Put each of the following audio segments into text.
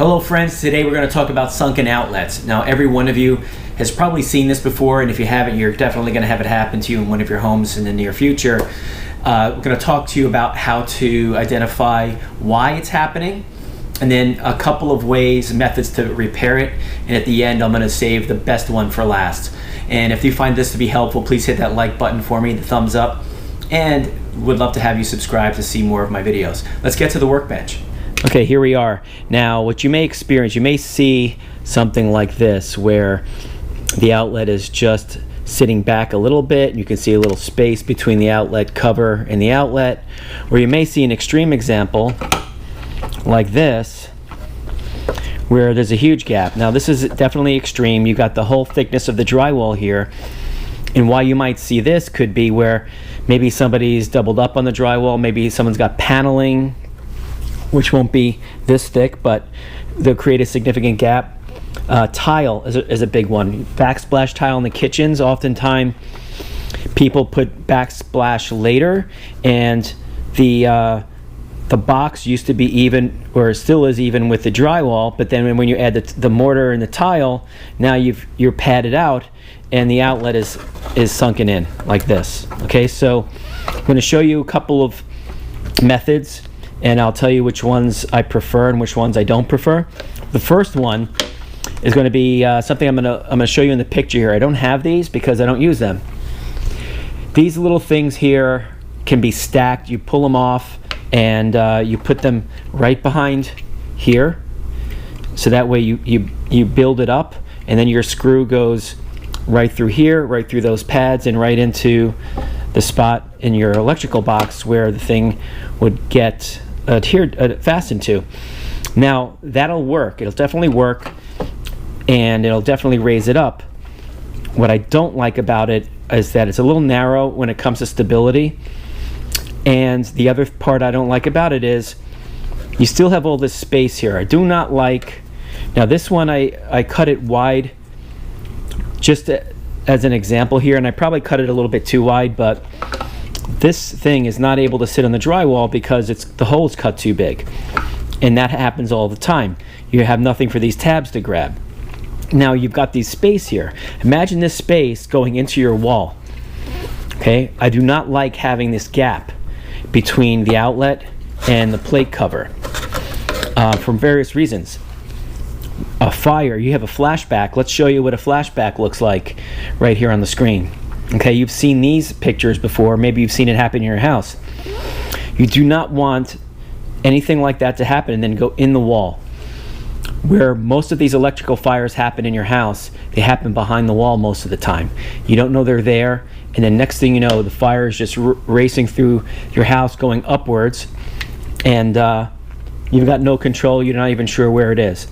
Hello friends, today we're going to talk about sunken outlets. Now every one of you has probably seen this before, and if you haven't, you're definitely going to have it happen to you in one of your homes in the near future. We're going to talk to you about how to identify why it's happening, and then a couple of ways, methods to repair it, and at the end I'm going to save the best one for last. And if you find this to be helpful, please hit that like button for me, the thumbs up, and would love to have you subscribe to see more of my videos. Let's get to the workbench. Okay, here we are. Now, what you may experience, you may see something like this where the outlet is just sitting back a little bit, and you can see a little space between the outlet cover and the outlet. Or you may see an extreme example like this where there's a huge gap. Now, this is definitely extreme. You've got the whole thickness of the drywall here. And why you might see this could be where maybe somebody's doubled up on the drywall, maybe someone's got paneling which won't be this thick, but they'll create a significant gap. Tile is a big one. Backsplash tile in the kitchens. Oftentimes people put backsplash later, and the box used to be even, or still is even, with the drywall, but then when you add the mortar and the tile, now you're padded out and the outlet is sunken in like this. Okay, so I'm going to show you a couple of methods, and I'll tell you which ones I prefer and which ones I don't prefer. The first one is going to be something I'm going to show you in the picture here. I don't have these because I don't use them. These little things here can be stacked. You pull them off and you put them right behind here, so that way you build it up, and then your screw goes right through here, right through those pads, and right into the spot in your electrical box where the thing would get fastened to. Now that'll work. It'll definitely work, and it'll definitely raise it up. What I don't like about it is that it's a little narrow when it comes to stability, and the other part I don't like about it is you still have all this space here. I do not like, now this one I cut it wide just as an example here, and I probably cut it a little bit too wide, but this thing is not able to sit on the drywall because the hole's cut too big, and that happens all the time. You have nothing for these tabs to grab. Now you've got these space here. Imagine this space going into your wall. Okay, I do not like having this gap between the outlet and the plate cover for various reasons. A fire, you have a flashback. Let's show you what a flashback looks like right here on the screen. Okay, you've seen these pictures before. Maybe you've seen it happen in your house. You do not want anything like that to happen and then go in the wall. Where most of these electrical fires happen in your house, they happen behind the wall most of the time. You don't know they're there, and then next thing you know, the fire is just racing through your house going upwards, and you've got no control. You're not even sure where it is.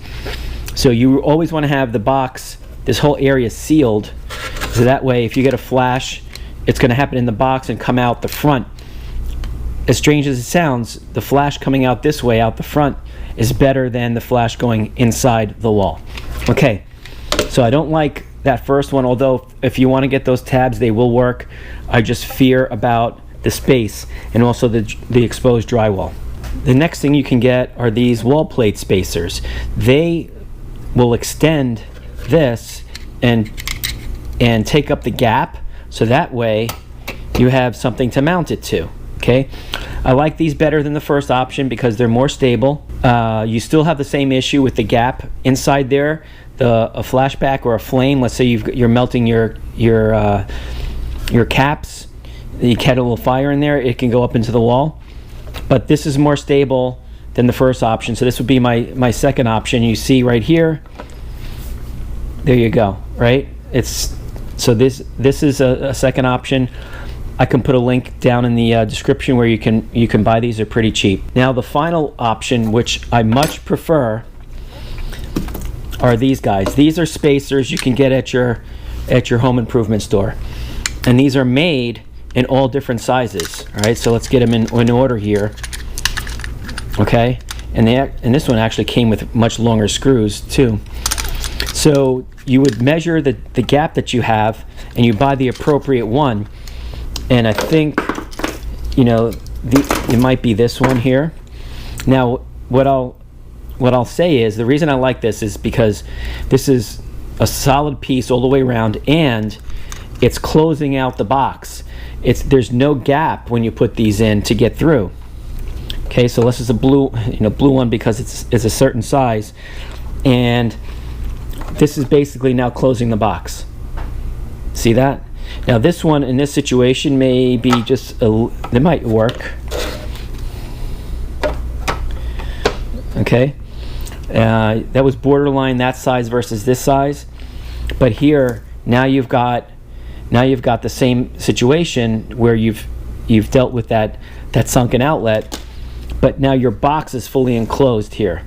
So you always want to have the box, this whole area, sealed, so that way if you get a flash, it's going to happen in the box and come out the front. As strange as it sounds, the flash coming out this way, out the front, is better than the flash going inside the wall. Okay, so I don't like that first one, although if you want to get those tabs, they will work. I just fear about the space and also the exposed drywall. The next thing you can get are these wall plate spacers. They will extend this and take up the gap, so that way you have something to mount it to. Okay, I like these better than the first option because they're more stable. You still have the same issue with the gap inside there. A flashback or a flame, let's say you're melting your caps, you catch a little fire in there, it can go up into the wall. But this is more stable than the first option, so this would be my second option. You see right here, there you go, right? So this is a second option. I can put a link down in the description where you can buy these. They're pretty cheap. Now the final option, which I much prefer, are these guys. These are spacers you can get at your home improvement store, and these are made in all different sizes. All right, so let's get them in order here. Okay, and this one actually came with much longer screws too. So you would measure the gap that you have, and you buy the appropriate one. And I think, you know, it might be this one here. Now, what what I'll say is the reason I like this is because this is a solid piece all the way around, and it's closing out the box. There's no gap when you put these in to get through. Okay, so this is a blue one because it's a certain size, and this is basically now closing the box. See that? Now this one in this situation may be it might work. Okay, that was borderline that size versus this size, but here now you've got the same situation where you've dealt with that sunken outlet, but now your box is fully enclosed here.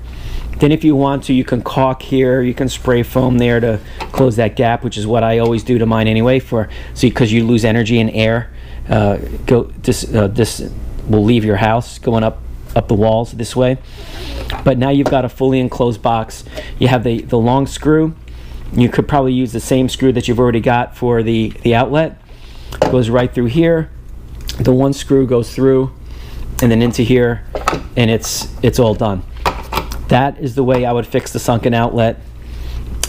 Then if you want to, you can caulk here, you can spray foam there to close that gap, which is what I always do to mine anyway, because you lose energy and air. This will leave your house going up the walls this way. But now you've got a fully enclosed box. You have the long screw. You could probably use the same screw that you've already got for the outlet. It goes right through here. The one screw goes through and then into here, and it's all done. That is the way I would fix the sunken outlet.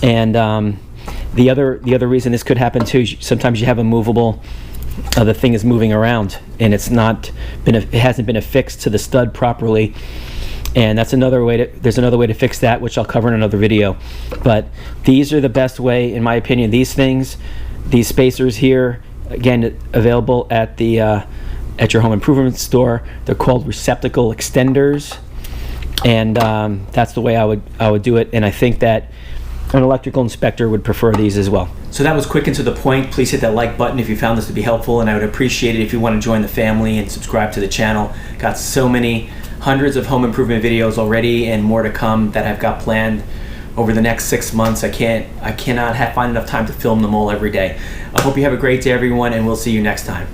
And the other reason this could happen too, sometimes you have a movable, the thing is moving around and it hasn't been affixed to the stud properly, and there's another way to fix that, which I'll cover in another video. But these are the best way, in my opinion. These spacers here, again, available at your home improvement store. They're called Receptacle extenders, and that's the way I would do it. And I think that an electrical inspector would prefer these as well. So that was quick and to the point. Please hit that like button if you found this to be helpful, and I would appreciate it if you want to join the family and subscribe to the channel. Got so many hundreds of home improvement videos already, and more to come that I've got planned over the next 6 months. I cannot find enough time to film them all every day. I hope you have a great day, everyone, and we'll see you next time.